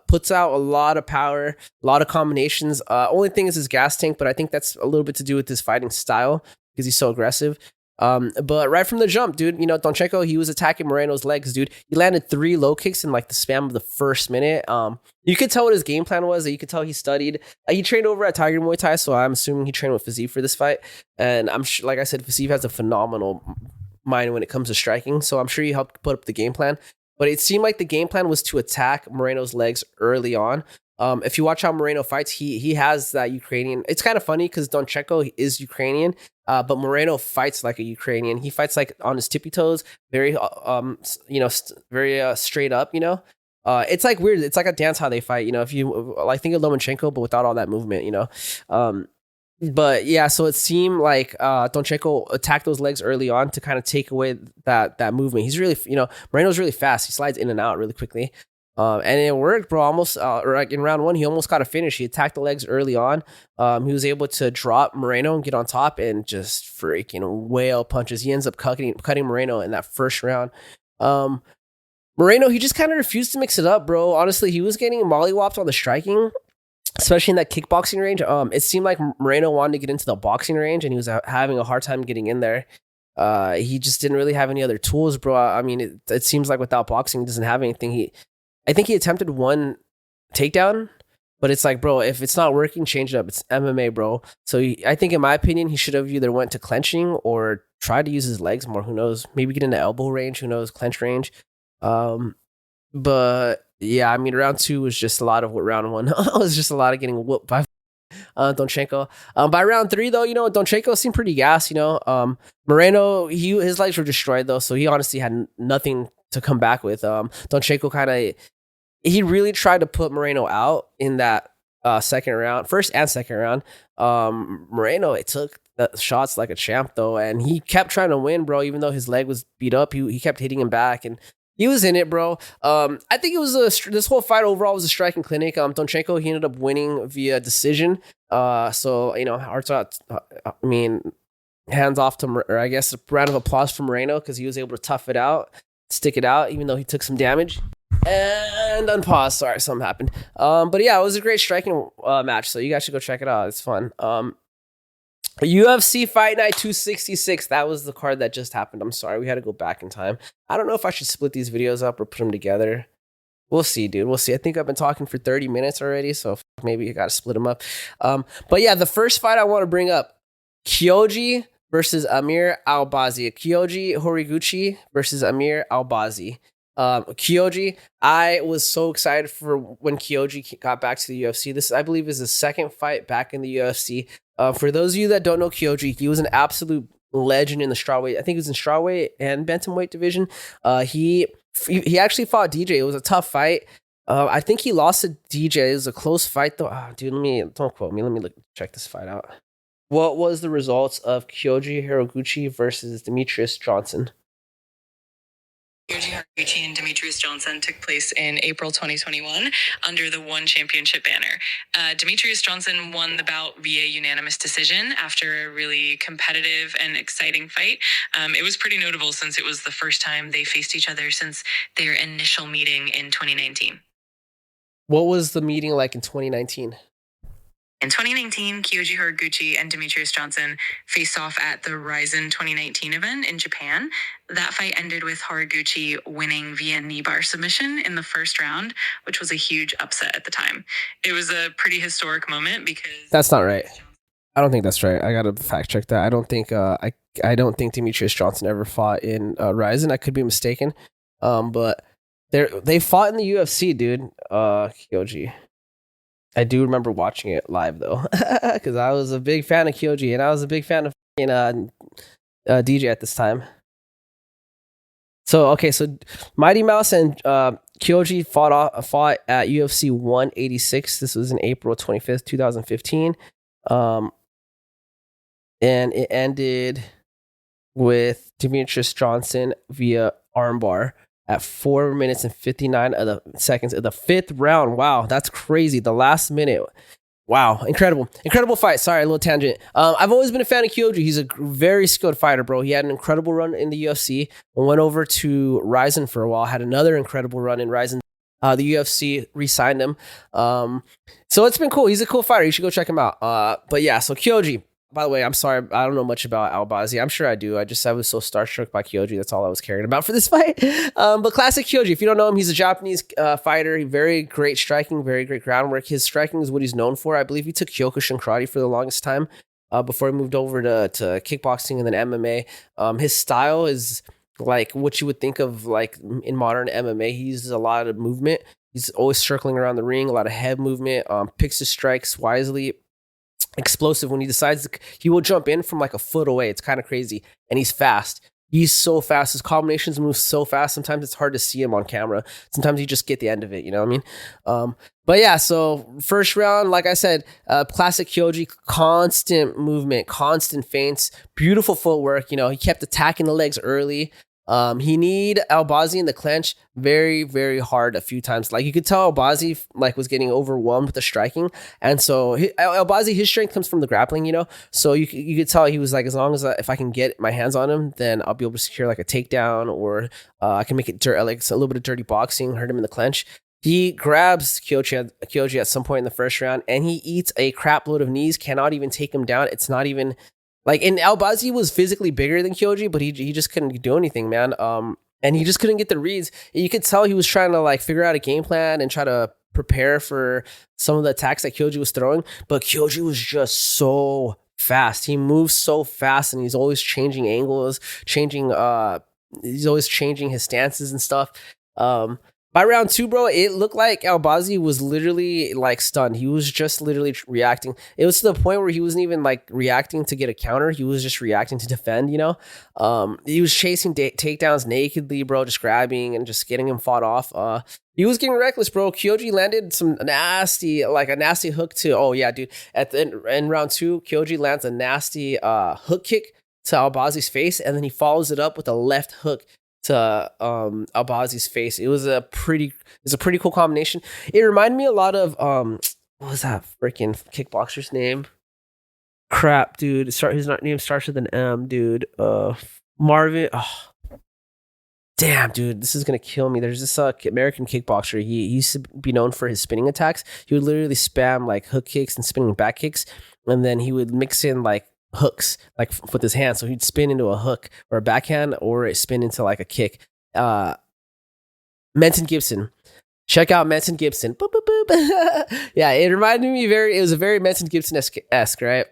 Puts out a lot of power, a lot of combinations. Only thing is his gas tank, but I think that's a little bit to do with his fighting style because he's so aggressive. But right from the jump, dude, you know, Donchenko, he was attacking Moreno's legs, dude. He landed 3 low kicks in like the span of the first minute. You could tell what his game plan was. You could tell he studied. He trained over at Tiger Muay Thai, so I'm assuming he trained with Fiziev for this fight. And I'm sure, like I said, Fiziev has a phenomenal mind when it comes to striking, so I'm sure he helped put up the game plan. but it seemed like the game plan was to attack Moreno's legs early on. If you watch how Moreno fights, he has that Ukrainian. It's kind of funny because Donchenko is Ukrainian, but Moreno fights like a Ukrainian. He fights like on his tippy toes, very very straight up. It's like weird. It's like a dance how they fight. If you like think of Lomachenko, but without all that movement. But yeah, so it seemed like Donchenko attacked those legs early on to kind of take away that movement. He's really, Moreno's really fast. He slides in and out really quickly. And it worked, bro. Almost, or like in round one, he almost got a finish. He attacked the legs early on. He was able to drop Moreno and get on top and just freaking whale punches. He ends up cutting Moreno in that first round. Moreno, he just kind of refused to mix it up, bro. Honestly, he was getting mollywopped on the striking, especially in that kickboxing range. It seemed like Moreno wanted to get into the boxing range, and he was having a hard time getting in there. He just didn't really have any other tools, bro. I mean, it seems like without boxing, he doesn't have anything. I think he attempted one takedown, but it's like, bro, if it's not working, change it up. It's MMA, bro. So I think, in my opinion, he should have either went to clenching or tried to use his legs more. Who knows? Maybe get into elbow range. Who knows? Clench range. But yeah, I mean, round two was just a lot of what round one was just a lot of getting whooped by Donchenko. By round three, though, Donchenko seemed pretty gassed. Moreno, his legs were destroyed though, so he honestly had nothing to come back with. Donchenko he really tried to put Moreno out in that first and second round. Moreno, it took the shots like a champ though, and he kept trying to win, bro. Even though his leg was beat up, he kept hitting him back, and he was in it, bro. I think it was this whole fight overall was a striking clinic. Donchenko, he ended up winning via decision. So hearts out. I mean, hands off to, or I guess a round of applause for Moreno because he was able to tough it out, stick it out, even though he took some damage. And unpause. Sorry, something happened. But yeah, it was a great striking match. So you guys should go check it out. It's fun. UFC Fight Night 266. That was the card that just happened. I'm sorry, we had to go back in time. I don't know if I should split these videos up or put them together. We'll see, dude. We'll see. I think I've been talking for 30 minutes already, so maybe I got to split them up. But yeah, the first fight I want to bring up: Kyoji versus Amir Albazi. Kyoji Horiguchi versus Amir Albazi. Kyoji, I was so excited for when Kyoji got back to the UFC. This, I believe, is his second fight back in the UFC. For those of you that don't know Kyoji, he was an absolute legend in the strawweight. I think he was in strawweight and bantamweight division. He actually fought DJ. It was a tough fight. I think he lost to DJ. It was a close fight though. Oh, dude, don't quote me. Let me check this fight out. What was the results of Kyoji Horiguchi versus Demetrius Johnson? Kyoji Horiguchi and Demetrius Johnson took place in April 2021 under the One Championship banner. Demetrius Johnson won the bout via unanimous decision after a really competitive and exciting fight. It was pretty notable since it was the first time they faced each other since their initial meeting in 2019. What was the meeting like in 2019? In 2019, Kyoji Horiguchi and Demetrius Johnson faced off at the Ryzen 2019 event in Japan. That fight ended with Horiguchi winning via knee bar submission in the first round, which was a huge upset at the time. It was a pretty historic moment because... That's not right. I don't think that's right. I gotta fact check that. I don't think I don't think Demetrius Johnson ever fought in Ryzen. I could be mistaken. But they fought in the UFC, dude. Kyoji. I do remember watching it live though, because I was a big fan of Kyoji and I was a big fan of DJ at this time. So Mighty Mouse and Kyoji fought at UFC 186. This was in April 25th, 2015. And it ended with Demetrius Johnson via armbar at 4 minutes and 59 seconds of the fifth round. Wow, that's crazy. The last minute. Wow, incredible fight. Sorry, a little tangent. I've always been a fan of Kyoji. He's a very skilled fighter, bro. He had an incredible run in the UFC. Went over to Ryzen for a while. Had another incredible run in Ryzen. The UFC re-signed him. So it's been cool. He's a cool fighter. You should go check him out. But yeah, so Kyoji. By the way, I'm sorry, I don't know much about Albazi. I'm sure I do. I was so starstruck by Kyoji. That's all I was caring about for this fight. But classic Kyoji. If you don't know him, he's a Japanese fighter. Very great striking, very great groundwork. His striking is what he's known for. I believe he took Kyokushin karate for the longest time before he moved over to kickboxing and then MMA. His style is like what you would think of like in modern MMA. He uses a lot of movement. He's always circling around the ring, a lot of head movement, picks his strikes wisely, explosive when he decides he will jump in from like a foot away. It's kind of crazy. And he's fast. He's so fast. His combinations move so fast. Sometimes it's hard to see him on camera. Sometimes you just get the end of it. You know what I mean? But yeah, so first round, like I said, classic Kyoji, constant movement, constant feints, beautiful footwork. You know, he kept attacking the legs early. He need Albazi in the clinch very, very hard a few times. Like you could tell Albazi like was getting overwhelmed with the striking. And so Albazi, his strength comes from the grappling, you know? So you could tell he was like, as long as if I can get my hands on him, then I'll be able to secure like a takedown, or I can make it like a little bit of dirty boxing, hurt him in the clinch. He grabs Kyoji at some point in the first round, and he eats a crap load of knees, cannot even take him down. It's not even like, and Albazi was physically bigger than Kyoji, but he just couldn't do anything, man. And he just couldn't get the reads. You could tell he was trying to like figure out a game plan and try to prepare for some of the attacks that Kyoji was throwing. But Kyoji was just so fast. He moves so fast, and he's always changing angles, he's always changing his stances and stuff. By round 2, bro, it looked like Albazi was literally like stunned. He was just literally reacting. It was to the point where he wasn't even like reacting to get a counter. He was just reacting to defend, you know? He was chasing takedowns nakedly, bro, just grabbing and just getting him fought off. He was getting reckless, bro. Kyoji landed a nasty hook to, oh yeah, dude. In round 2, Kyoji lands a nasty hook kick to Albazi's face, and then he follows it up with a left hook to Albazi's face. It was a pretty cool combination. It reminded me a lot of what was that freaking kickboxer's name? Crap, dude. His name starts with an M, dude. Marvin. Oh, damn, dude. This is gonna kill me. There's this American kickboxer. He used to be known for his spinning attacks. He would literally spam like hook kicks and spinning back kicks, and then he would mix in like hooks like with his hand, so he'd spin into a hook or a backhand, or it spin into like a kick. Menton Gibson, check out Menton Gibson. Boop, boop, boop. Yeah, it reminded me it was a very Menton Gibson-esque, right?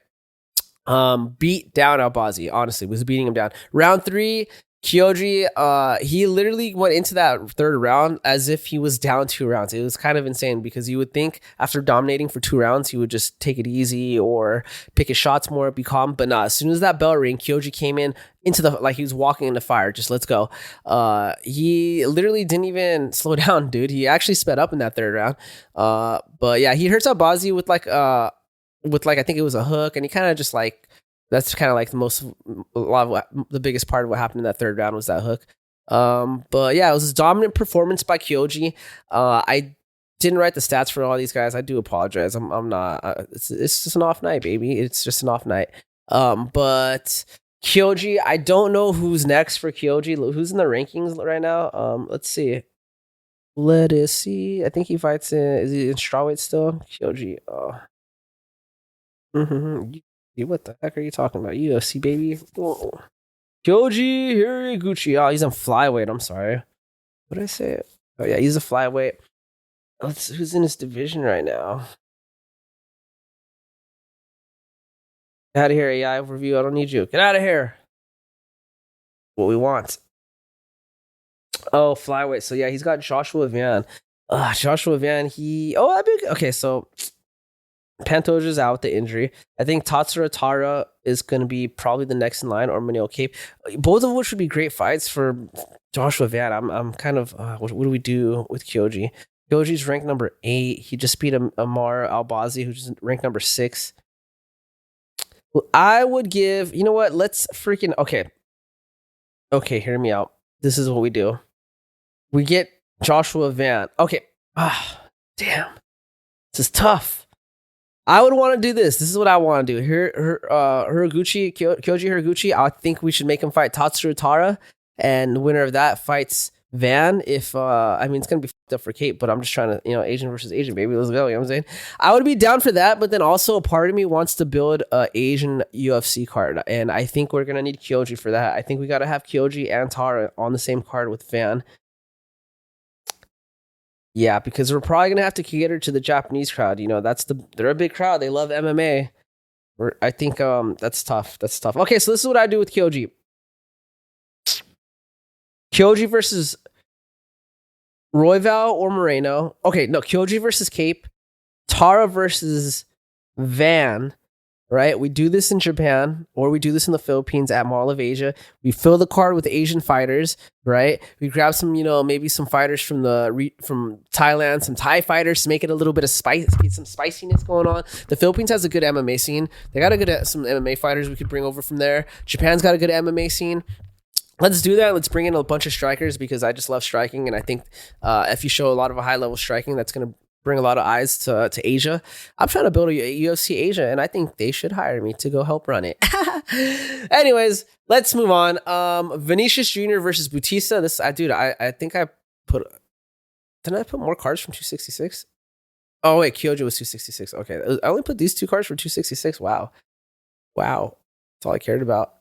Beat down Albazi, honestly, was beating him down. Round 3, Kyoji, he literally went into that third round as if he was down 2 rounds. It was kind of insane, because you would think after dominating for 2 rounds, he would just take it easy or pick his shots more, be calm. But nah, as soon as that bell rang, Kyoji came in into like he was walking into fire. Just let's go. He literally didn't even slow down, dude. He actually sped up in that third round. But yeah, he hurts Albazi with I think it was a hook, and he kind of just like, that's kind of like the biggest part of what happened in that third round was that hook. But yeah, it was a dominant performance by Kyoji. I didn't write the stats for all these guys. I do apologize. I'm not. It's just an off night, baby. It's just an off night. But Kyoji, I don't know who's next for Kyoji. Who's in the rankings right now? Let's see. Let us see. I think he fights is he in strawweight still? Kyoji. What the heck are you talking about? UFC, baby. Oh. Kyoji Hiriguchi. Oh, he's in flyweight. I'm sorry. What did I say? Oh, yeah, he's a flyweight. Who's in his division right now? Get out of here, AI overview. I don't need you. Get out of here. What we want. Oh, flyweight. So, yeah, he's got Joshua Van. Joshua Van, okay, so Pantoja's out with the injury. I think Tatsuro Tara is going to be probably the next in line, or Manil Cape, both of which would be great fights for Joshua Van. I'm kind of what do we do with Kyoji? Kyoji's ranked number 8. He just beat Amar Albazi, who's ranked number 6. Well, I would give, you know what? Let's freaking okay. Hear me out. This is what we do. We get Joshua Van. Okay. Damn. This is tough. I would want to do this. This is what I want to do. Kyoji Hiriguchi, I think we should make him fight Tatsuro Tara, and the winner of that fights Van. If I mean, it's gonna be fucked up for Kate, but I'm just trying to, Asian versus Asian, baby. Let's go. You know what I'm saying? I would be down for that, but then also a part of me wants to build a Asian UFC card, and I think we're gonna need Kyoji for that. I think we gotta have Kyoji and Tara on the same card with Van. Yeah, because we're probably gonna have to cater to the Japanese crowd. They're a big crowd. They love MMA. I think that's tough. Okay, so this is what I do with Kyoji. Kyoji versus Royval or Moreno. Okay, no, Kyoji versus Cape. Tara versus Van. Right, we do this in Japan or we do this in the Philippines at Mall of Asia. We fill the card with Asian fighters, right? We grab some, maybe some fighters from from Thailand, some Thai fighters to make it a little bit of spice, get some spiciness going on. The Philippines has a good MMA scene. They got some MMA fighters we could bring over from there. Japan's got a good MMA scene. Let's do that. Let's bring in a bunch of strikers because I just love striking, and I think if you show a lot of a high level striking, that's going to bring a lot of eyes to Asia. I'm trying to build a UFC Asia, and I think they should hire me to go help run it. Anyways, let's move on. Vinicius Jr. versus Bautista. I think I put. Didn't I put more cards from 266? Oh wait, Kyoji was 266. Okay, I only put these 2 cards for 266. Wow. That's all I cared about.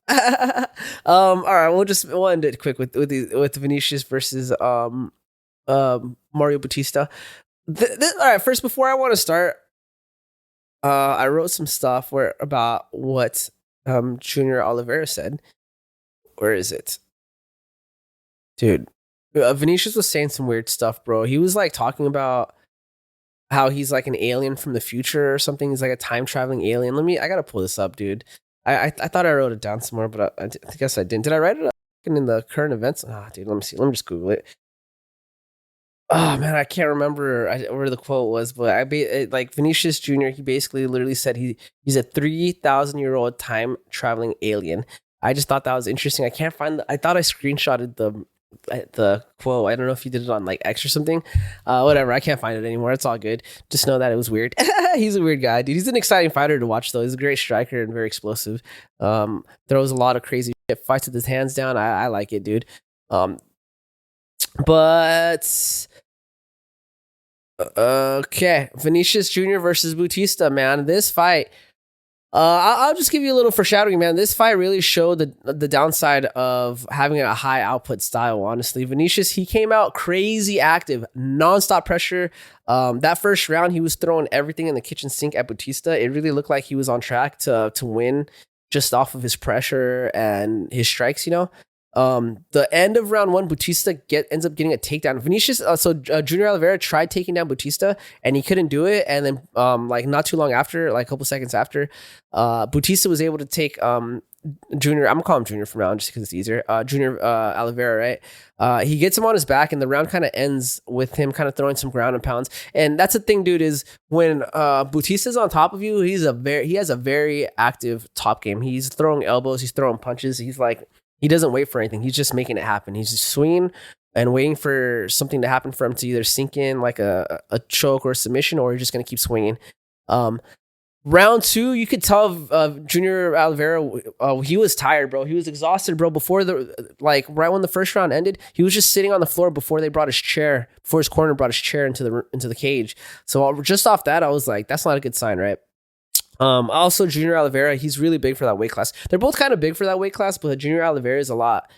All right, we'll end it quick with Vinicius versus Mario Bautista. All right, first, before I want to start, I wrote some stuff about what Junior Oliveira said. Where is it? Dude, Vinicius was saying some weird stuff, bro. He was like talking about how he's like an alien from the future or something. He's like a time traveling alien. I gotta pull this up, dude. I thought I wrote it down somewhere, but I guess I didn't. Did I write it up in the current events? Dude, let me see. Let me just Google it. Oh man, I can't remember where the quote was, but like Vinicius Jr. He basically literally said he's a 3,000-year-old time traveling alien. I just thought that was interesting. I can't find. I thought I screenshotted the quote. I don't know if you did it on like X or something. Whatever. I can't find it anymore. It's all good. Just know that it was weird. He's a weird guy, dude. He's an exciting fighter to watch though. He's a great striker and very explosive. Throws a lot of crazy shit. Fights with his hands down. I like it, dude. But okay, Vinicius Jr. versus Bautista, man. This fight, I'll just give you a little foreshadowing, man. This fight really showed the downside of having a high output style. Honestly, Vinicius, he came out crazy active, nonstop pressure. That first round, he was throwing everything in the kitchen sink at Bautista. It really looked like he was on track to win just off of his pressure and his strikes. The end of round 1, Bautista ends up getting a takedown. Vinicius, Junior Oliveira tried taking down Bautista and he couldn't do it. And then, like not too long after, like a couple seconds after, Bautista was able to take Junior. I'm gonna call him Junior from now just because it's easier. Junior Oliveira, right? He gets him on his back, and the round kind of ends with him kind of throwing some ground and pounds. And that's the thing, dude, is when Bautista's on top of you, he has a very active top game. He's throwing elbows, he's throwing punches. He doesn't wait for anything. He's just making it happen. He's just swinging and waiting for something to happen for him to either sink in like a choke or a submission, or he's just going to keep swinging. Round 2, you could tell Junior Oliveira, he was tired, bro. He was exhausted, bro. Right when the first round ended, he was just sitting on the floor before his corner brought his chair into the cage. So just off that, I was like, that's not a good sign, right? Also Junior Oliveira, he's really big for that weight class. They're both kind of big for that weight class, but Junior Oliveira is a lot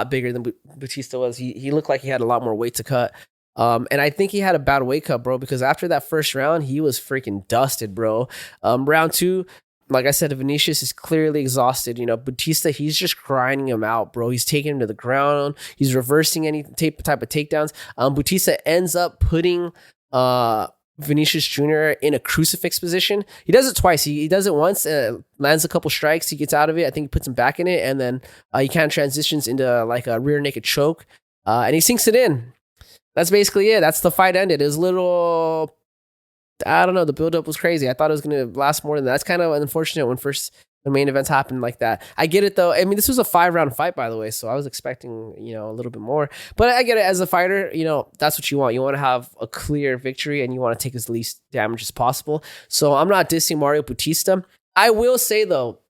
bigger than Bautista was. He looked like he had a lot more weight to cut. And I think he had a bad weight cut, bro, because after that first round, he was freaking dusted, bro. Round 2, like I said, Vinicius is clearly exhausted. Bautista, he's just grinding him out, bro. He's taking him to the ground. He's reversing any type of takedowns. Bautista ends up putting Vinicius Jr. in a crucifix position. He does it twice. He does it once, lands a couple strikes, he gets out of it. I think he puts him back in it, and then he kind of transitions into like a rear naked choke, and he sinks it in. That's basically it. That's the fight ended. It was a little, I don't know, the buildup was crazy. I thought it was going to last more than that. That's kind of unfortunate when main events happen like that. I get it though. I mean, this was a 5-round fight, by the way, so I was expecting, a little bit more. But I get it. As a fighter, that's what you want. You want to have a clear victory, and you want to take as least damage as possible. So I'm not dissing Mario Bautista. I will say this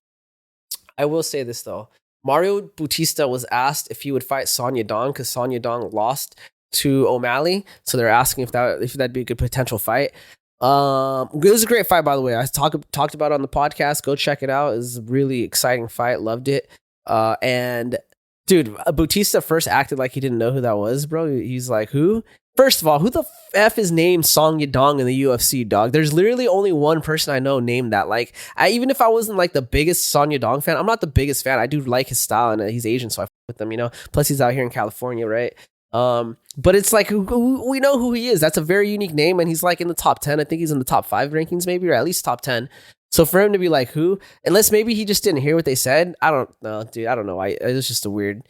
though. Mario Bautista was asked if he would fight Sonya Dong because Sonya Dong lost to O'Malley. So they're asking if that'd be a good potential fight. It was a great fight, by the way. I talked about it on the podcast. Go check it out. It was a really exciting fight. Loved it. And dude, Bautista first acted like he didn't know who that was, bro. He's like, who? First of all, who the F is named Song Yadong in the UFC, dog? There's literally only one person I know named that. Like, even if I wasn't like the biggest Song Yadong fan, I'm not the biggest fan. I do like his style, and he's Asian, so I fuck with him, you know? Plus, he's out here in California, right? But it's like, we know who he is. That's a very unique name, and he's like in the top 10. I think he's in the top 5 rankings, maybe, or at least top 10. So for him to be like, who? Unless maybe he just didn't hear what they said. I don't know, dude. I don't know. It was just a weird.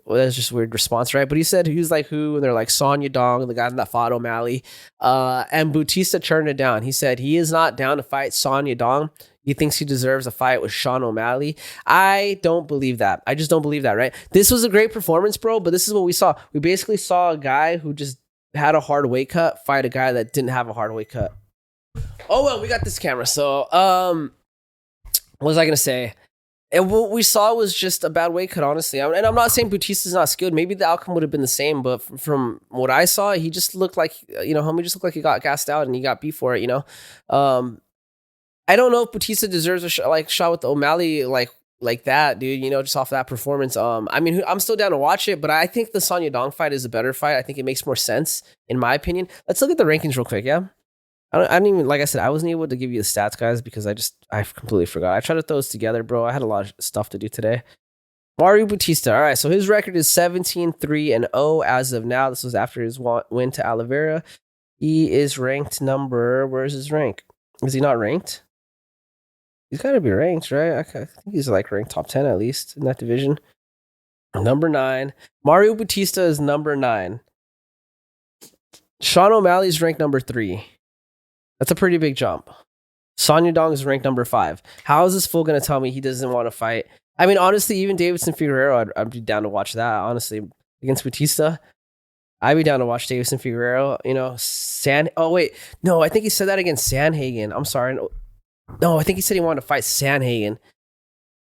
Well, that's just a weird response, right? But he said he was like who, and they're like Sonya Dong, the guy that fought O'Malley, and Bautista turned it down. He said he is not down to fight Sonya Dong. He thinks he deserves a fight with Sean O'Malley. I don't believe that. I just don't believe that, right? This was a great performance, bro. But this is what we saw. We basically saw a guy who just had a hard weight cut fight a guy that didn't have a hard weight cut. Oh well, we got this camera. So, what was I gonna say? And what we saw was just a bad weight cut, honestly. And I'm not saying Bautista's not skilled. Maybe the outcome would have been the same. But from what I saw, he just looked like, homie just looked like he got gassed out and he got beat for it, I don't know if Bautista deserves a shot with O'Malley like that, dude, just off that performance. I mean, I'm still down to watch it, but I think the Sonya Dong fight is a better fight. I think it makes more sense, in my opinion. Let's look at the rankings real quick, yeah? I didn't even, like I said, I wasn't able to give you the stats, guys, because I completely forgot. I tried to throw this together, bro. I had a lot of stuff to do today. Mario Bautista. All right, so his record is 17-3-0 as of now. This was after his win to Oliveira. He is ranked where's his rank? Is he not ranked? He's got to be ranked, right? I think he's like ranked top 10 at least in that division. Number 9. Mario Bautista is number 9. Sean O'Malley is ranked number 3. That's a pretty big jump. Sonya Dong is ranked number 5. How is this fool going to tell me he doesn't want to fight? I mean, honestly, even Deiveson Figueiredo, I'd be down to watch that, honestly. Against Bautista, I'd be down to watch Deiveson Figueiredo. Oh, wait. No, I think he said that against Sandhagen. I'm sorry. No, I think he said he wanted to fight Sandhagen.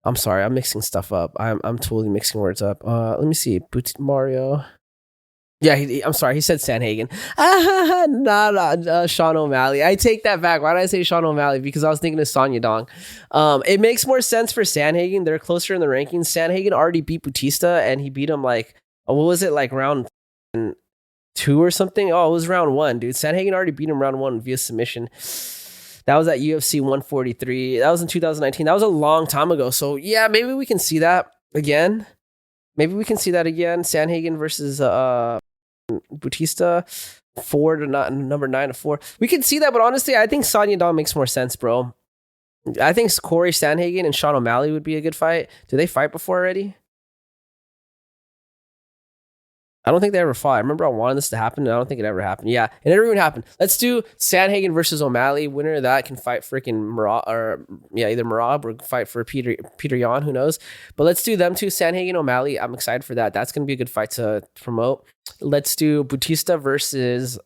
I'm sorry. I'm mixing stuff up. I'm totally mixing words up. Let me see. Mario... Yeah, I'm sorry. He said Sandhagen. Sean O'Malley. I take that back. Why did I say Sean O'Malley? Because I was thinking of Sonya Dong. It makes more sense for Sandhagen. They're closer in the rankings. Sandhagen already beat Bautista, and he beat him what was it, like round 2 or something? Oh, it was round 1, dude. Sandhagen already beat him round 1 via submission. That was at UFC 143. That was in 2019. That was a long time ago. So, yeah, maybe we can see that again. Sandhagen versus Bautista, 4 to number 9 to 4. We can see that, but honestly, I think Sonya Dong makes more sense, bro. I think Corey Sandhagen and Sean O'Malley would be a good fight. Did they fight before already? I don't think they ever fought. I remember I wanted this to happen, and I don't think it ever happened. Yeah, it never even happened. Let's do Sandhagen versus O'Malley. Winner of that can fight freaking Merab, either Merab or fight for Peter Yan. Who knows? But let's do them two, Sandhagen, O'Malley. I'm excited for that. That's going to be a good fight to promote. Let's do Bautista versus...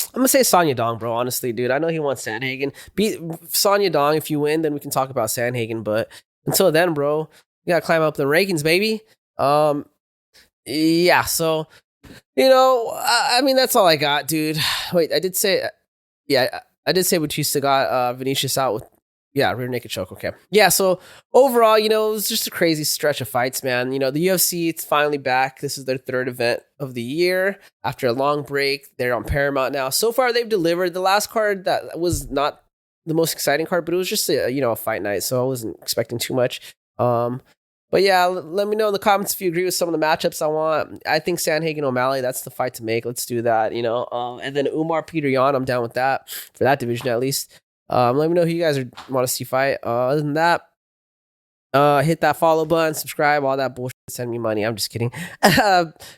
I'm going to say Sonya Dong, bro. Honestly, dude. I know he wants Sandhagen. Beat Sonya Dong. If you win, then we can talk about Sandhagen. But until then, bro, you got to climb up the rankings, baby. Yeah, so, I mean, that's all I got, dude. Wait, I did say Bautista got Vinicius out with, rear naked choke, okay. Yeah, so overall, it was just a crazy stretch of fights, man. The UFC, it's finally back. This is their 3rd event of the year. After a long break, they're on Paramount now. So far, they've delivered. The last card, that was not the most exciting card, but it was just a fight night, so I wasn't expecting too much. But yeah, let me know in the comments if you agree with some of the matchups I want. I think Sandhagen O'Malley, that's the fight to make. Let's do that, And then Umar Peter Yan, I'm down with that for that division at least. Let me know who you guys want to see fight. Other than that, hit that follow button, subscribe, all that bullshit. Send me money. I'm just kidding.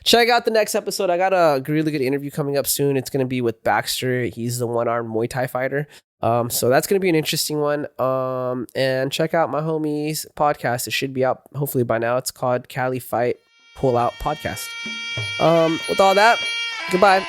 Check out the next episode. I got a really good interview coming up soon. It's going to be with Baxter. He's the one-armed Muay Thai fighter. So that's going to be an interesting one. And check out my homie's podcast. It should be out hopefully by now. It's called Cali Fight Pull Out Podcast. With all that, goodbye.